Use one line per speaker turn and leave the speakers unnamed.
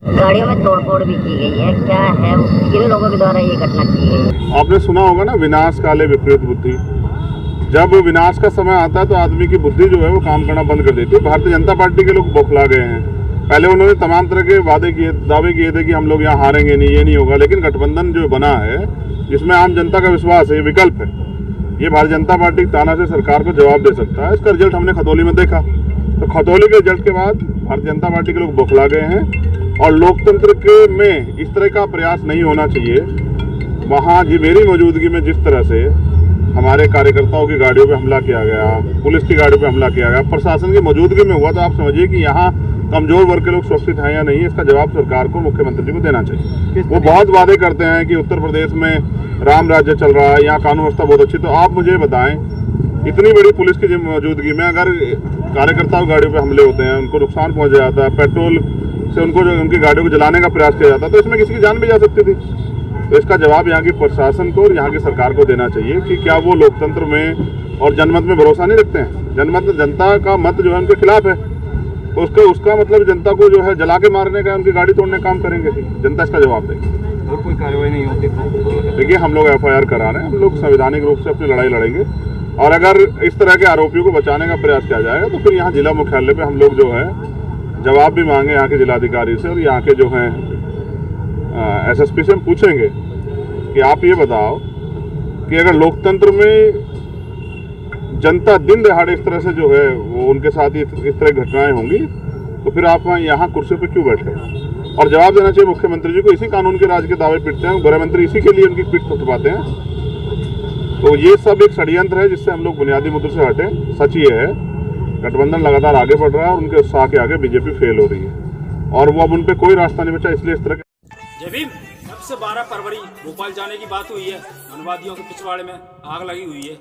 गाड़ियों में तोड़फोड़ भी की गई है, क्या है किन लोगों के द्वारा ये घटना की गई है?
आपने सुना होगा ना, विनाश काले विपरीत बुद्धि। जब विनाश का समय आता है तो आदमी की बुद्धि जो है वो काम करना बंद कर देती है। भारतीय जनता पार्टी के लोग बौखला गए हैं। पहले उन्होंने तमाम तरह के दावे किए थे कि हम लोग यहाँ हारेंगे नहीं, ये नहीं होगा, लेकिन गठबंधन जो बना है जिसमें आम जनता का विश्वास है, ये विकल्प है, ये भारतीय जनता पार्टी ताना से सरकार को जवाब दे सकता है। इसका रिजल्ट हमने खतौली में देखा। तो खतौली के रिजल्ट के बाद भारतीय जनता पार्टी के लोग बौखला गए हैं और लोकतंत्र के में इस तरह का प्रयास नहीं होना चाहिए। वहाँ जी मेरी मौजूदगी में जिस तरह से हमारे कार्यकर्ताओं की गाड़ियों पे हमला किया गया, पुलिस की गाड़ियों पे हमला किया गया, प्रशासन की मौजूदगी में हुआ, तो आप समझिए कि यहाँ कमजोर वर्ग के लोग सुरक्षित हैं या नहीं, इसका जवाब सरकार को, मुख्यमंत्री जी को देना चाहिए। वो बहुत वादे करते हैं कि उत्तर प्रदेश में राम राज्य चल रहा है, यहाँ कानून व्यवस्था बहुत अच्छी। तो आप मुझे बताएं, इतनी बड़ी पुलिस की मौजूदगी में अगर कार्यकर्ताओं की गाड़ियों पर हमले होते हैं, उनको नुकसान पहुँच जाता है, पेट्रोल से उनको उनकी गाड़ियों को जलाने का प्रयास किया जाता है, तो इसमें किसी की जान भी जा सकती थी। तो इसका जवाब यहाँ की प्रशासन को और यहाँ की सरकार को देना चाहिए कि क्या वो लोकतंत्र में और जनमत में भरोसा नहीं रखते हैं। जनमत, जनता का मत जो है उनके खिलाफ है, तो उसका मतलब जनता को जो है जला के मारने का, उनकी गाड़ी तोड़ने का काम करेंगे। जनता इसका जवाब देगी
और कोई कार्रवाई नहीं होती तो
देखिए, हम लोग FIR करा रहे हैं, हम लोग संवैधानिक रूप से अपनी लड़ाई लड़ेंगे और अगर इस तरह के आरोपियों को बचाने का प्रयास किया जाएगा तो फिर यहाँ जिला मुख्यालय पे हम लोग जो है जवाब भी मांगे यहाँ के जिलाधिकारी से और यहाँ के जो हैं SSP से हम पूछेंगे कि आप ये बताओ कि अगर लोकतंत्र में जनता दिन दहाड़े इस तरह से जो है वो उनके साथ इस तरह की घटनाएं होंगी तो फिर आप यहाँ कुर्सी पर क्यों बैठे? और जवाब देना चाहिए मुख्यमंत्री जी को। इसी कानून के राज के दावे पीटते हैं गृह मंत्री, इसी के लिए उनकी पीठ थपथपाते हैं। तो ये सब एक षड्यंत्र है जिससे हम लोग बुनियादी मुद्दे से हटे। सच ये है, गठबंधन लगातार आगे बढ़ रहा है और उनके उत्साह के आगे बीजेपी फेल हो रही है और वो अब उन पर कोई रास्ता नहीं बचा। इसलिए इस तरह के
जय भीम। अब से 12 फरवरी भोपाल जाने की बात हुई है, मनवादियों के पिछवाड़े में आग लगी हुई है।